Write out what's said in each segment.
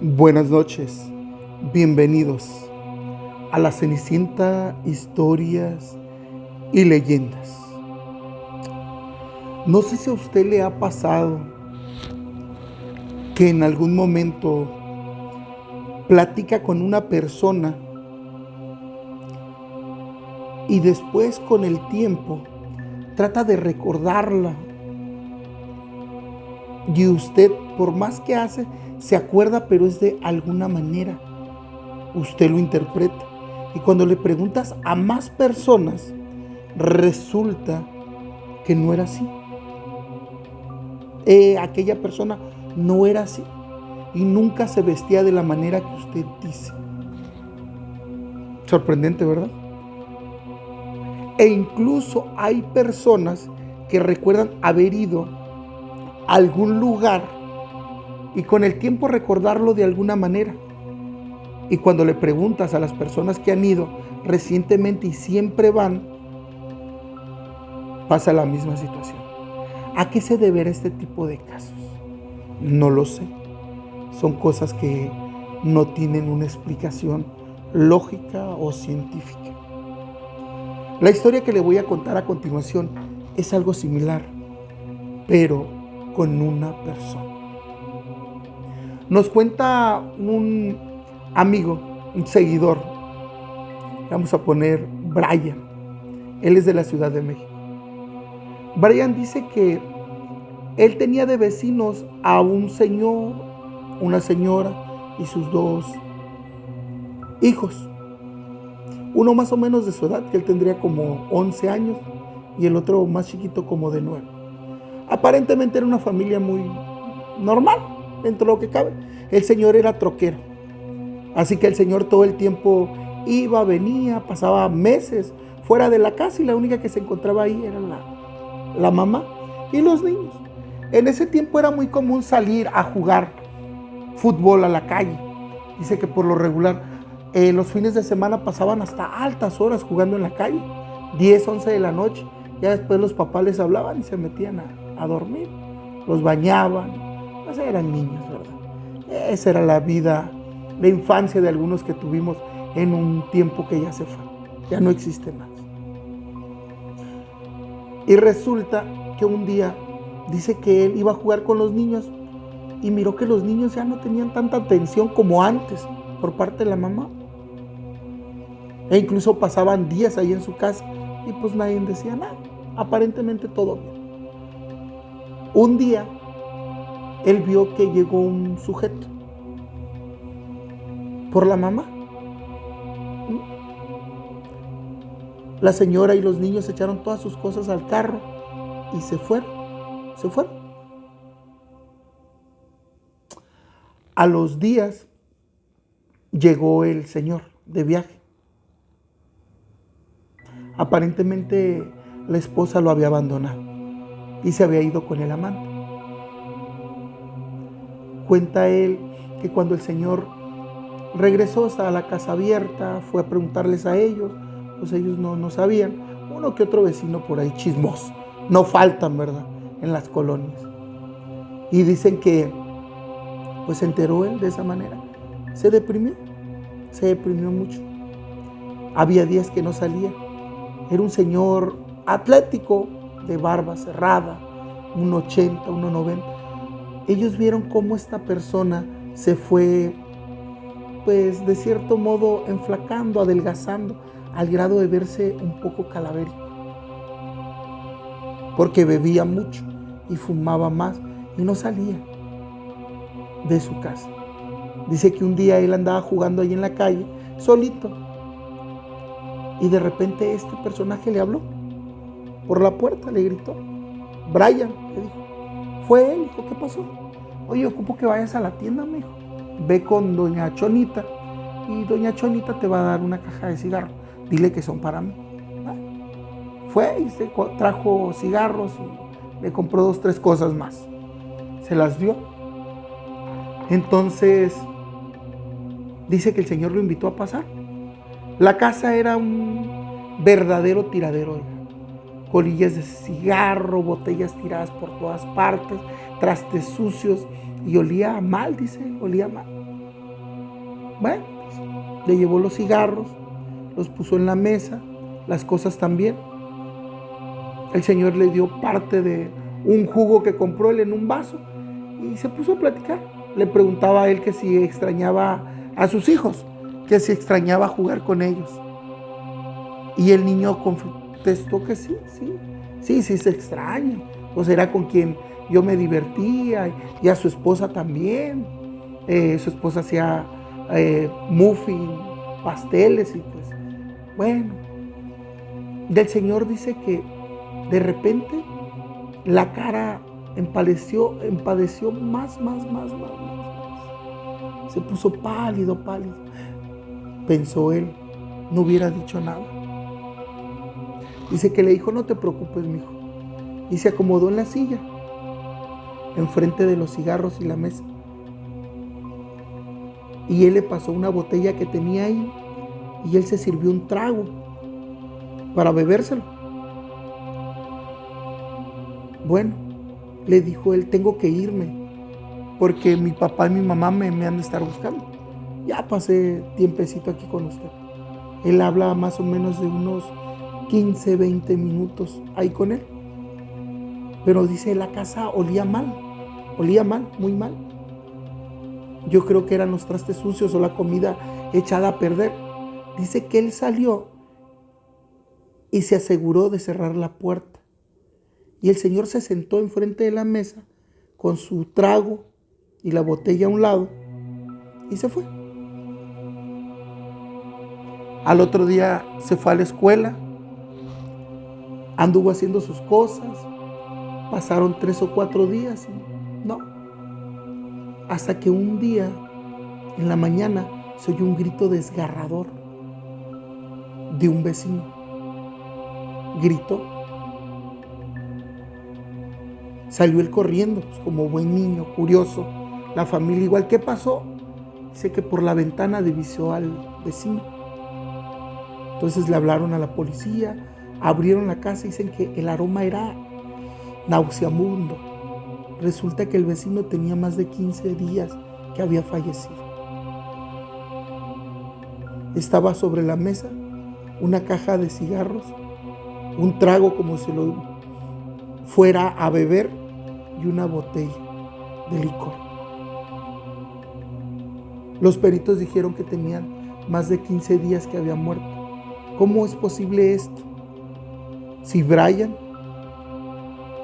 Buenas noches, bienvenidos a la Cenicienta Historias y Leyendas. No sé si a usted le ha pasado que en algún momento platica con una persona y después con el tiempo trata de recordarla y usted, por más que hace, se acuerda, pero es de alguna manera. Usted lo interpreta. Y cuando le preguntas a más personas, resulta que no era así. Aquella persona no era así. Y nunca se vestía de la manera que usted dice. Sorprendente, ¿verdad? E incluso hay personas que recuerdan haber ido a algún lugar y con el tiempo recordarlo de alguna manera. Y cuando le preguntas a las personas que han ido recientemente y siempre van, pasa la misma situación. ¿A qué se deberá este tipo de casos? No lo sé. Son cosas que no tienen una explicación lógica o científica. La historia que le voy a contar a continuación es algo similar, pero con una persona. Nos cuenta un amigo, un seguidor, vamos a poner Brian. Él es de la Ciudad de México. Brian dice que él tenía de vecinos a un señor, una señora y sus dos hijos. Uno más o menos de su edad, que él tendría como 11 años, y el otro más chiquito como de 9. Aparentemente era una familia muy normal, dentro de lo que cabe. El señor era troquero, así que el señor todo el tiempo iba, venía, pasaba meses fuera de la casa y la única que se encontraba ahí era la mamá y los niños. En ese tiempo era muy común salir a jugar fútbol a la calle. Dice que por lo regular los fines de semana pasaban hasta altas horas jugando en la calle, 10, 11 de la noche. Ya después los papás les hablaban y se metían a dormir, los bañaban. Pues eran niños, ¿verdad? Esa era la vida, la infancia de algunos que tuvimos en un tiempo que ya se fue, ya no existe más. Y resulta que un día dice que él iba a jugar con los niños y miró que los niños ya no tenían tanta atención como antes por parte de la mamá. E incluso pasaban días ahí en su casa y pues nadie decía nada. Aparentemente todo bien. Un día él vio que llegó un sujeto por la mamá. La señora y los niños echaron todas sus cosas al carro y se fueron. A los días llegó el señor de viaje. Aparentemente la esposa lo había abandonado y se había ido con el amante. Cuenta él que cuando el señor regresó, estaba la casa abierta, fue a preguntarles a ellos, pues ellos no sabían. Uno que otro vecino por ahí chismoso, no faltan, ¿verdad?, en las colonias. Y dicen que pues se enteró él de esa manera, se deprimió mucho. Había días que no salía. Era un señor atlético, de barba cerrada, 1,80, 1,90. Ellos vieron cómo esta persona se fue, pues de cierto modo, enflacando, adelgazando, al grado de verse un poco calavérico, porque bebía mucho y fumaba más y no salía de su casa. Dice que un día él andaba jugando ahí en la calle, solito, y de repente este personaje le habló por la puerta, le gritó. Brian, le dijo. Fue él, dijo, ¿qué pasó? Oye, ocupo que vayas a la tienda, me dijo. Ve con doña Chonita y doña Chonita te va a dar una caja de cigarros. Dile que son para mí. Fue y se trajo cigarros y le compró 2, 3 cosas más. Se las dio. Entonces dice que el señor lo invitó a pasar. La casa era un verdadero tiradero. colillas de cigarro, botellas tiradas por todas partes, trastes sucios, y olía mal, dice, olía mal. Bueno, pues, le llevó los cigarros, los puso en la mesa, las cosas también. El Señor le dio parte de un jugo que compró él en un vaso y se puso a platicar. Le preguntaba a él que si extrañaba a sus hijos, que si extrañaba jugar con ellos. Y el niño contestó que sí se extraña. Pues era con quien yo me divertía, y a su esposa también. Su esposa hacía muffin, pasteles, y pues bueno. Del Señor dice que de repente la cara empadeció más. Se puso pálido. Pensó él, no hubiera dicho nada. Dice que le dijo: no te preocupes, mijo. Y se acomodó en la silla, enfrente de los cigarros y la mesa. Y él le pasó una botella que tenía ahí, y él se sirvió un trago para bebérselo. Bueno, le dijo él: tengo que irme, porque mi papá y mi mamá me han de estar buscando. Ya pasé tiempecito aquí con usted. Él habla más o menos de unos 15, 20 minutos ahí con él. Pero dice, la casa olía mal, muy mal. Yo creo que eran los trastes sucios o la comida echada a perder. Dice que él salió y se aseguró de cerrar la puerta. Y el Señor se sentó enfrente de la mesa con su trago y la botella a un lado y se fue. Al otro día se fue a la escuela, anduvo haciendo sus cosas, pasaron 3 o 4 días y no. Hasta que un día, en la mañana, se oyó un grito desgarrador de un vecino. Gritó. Salió él corriendo, pues, como buen niño, curioso. La familia igual. ¿Qué pasó? Dice que por la ventana divisó al vecino. Entonces le hablaron a la policía, abrieron la casa y dicen que el aroma era nauseabundo. Resulta que el vecino tenía más de 15 días que había fallecido. Estaba sobre la mesa una caja de cigarros, un trago como si lo fuera a beber y una botella de licor. Los peritos dijeron que tenían más de 15 días que había muerto. ¿Cómo es posible esto? Si Brian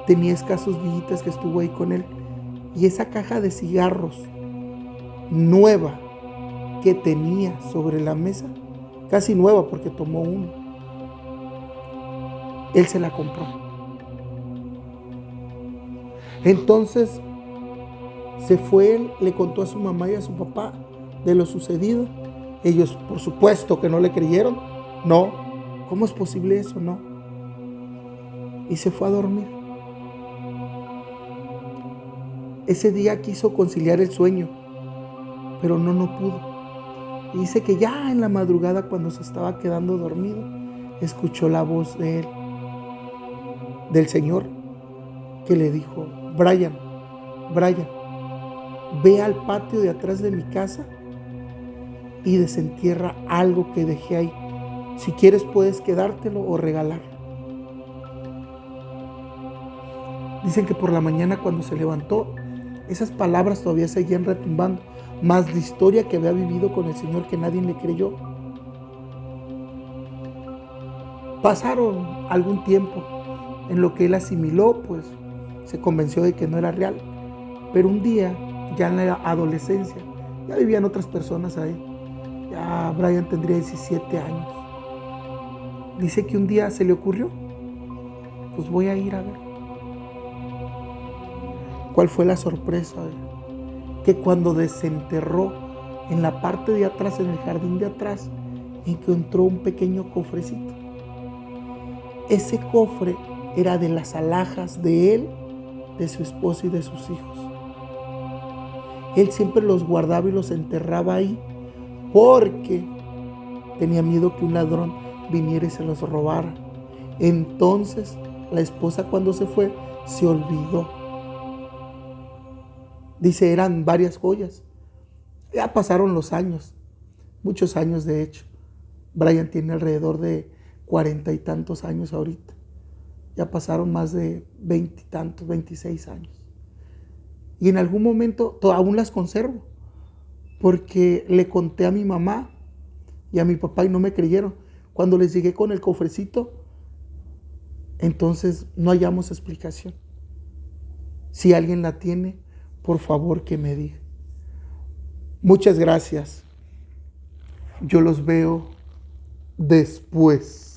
tenía escasos días que estuvo ahí con él, y esa caja de cigarros nueva que tenía sobre la mesa, casi nueva porque tomó uno, él se la compró. Entonces se fue él, le contó a su mamá y a su papá de lo sucedido. Ellos, por supuesto, que no le creyeron. No, ¿cómo es posible eso? No. Y se fue a dormir. Ese día quiso conciliar el sueño, pero no pudo. Y dice que ya en la madrugada, cuando se estaba quedando dormido, escuchó la voz de él, del Señor, que le dijo: Brian, ve al patio de atrás de mi casa y desentierra algo que dejé ahí. Si quieres puedes quedártelo o regalarlo. Dicen que por la mañana, cuando se levantó, esas palabras todavía seguían retumbando, más la historia que había vivido con el Señor, que nadie le creyó. Pasaron algún tiempo en lo que él asimiló, pues se convenció de que no era real. Pero un día, ya en la adolescencia, ya vivían otras personas ahí. Ya Brian tendría 17 años. Dice que un día se le ocurrió, pues voy a ir a ver. ¿Cuál fue la sorpresa? Que cuando desenterró en la parte de atrás, en el jardín de atrás, encontró un pequeño cofrecito. Ese cofre era de las alhajas de él, de su esposa y de sus hijos. Él siempre los guardaba y los enterraba ahí porque tenía miedo que un ladrón viniera y se los robara. Entonces la esposa cuando se fue se olvidó. Dice, eran varias joyas. Ya pasaron los años, muchos años de hecho. Brian tiene alrededor de 40 y tantos años ahorita. Ya pasaron más de 20 y tantos, 26 años. Y en algún momento aún las conservo, porque le conté a mi mamá y a mi papá y no me creyeron. Cuando les llegué con el cofrecito, entonces no hallamos explicación. Si alguien la tiene, por favor que me diga. Muchas gracias. Yo los veo después.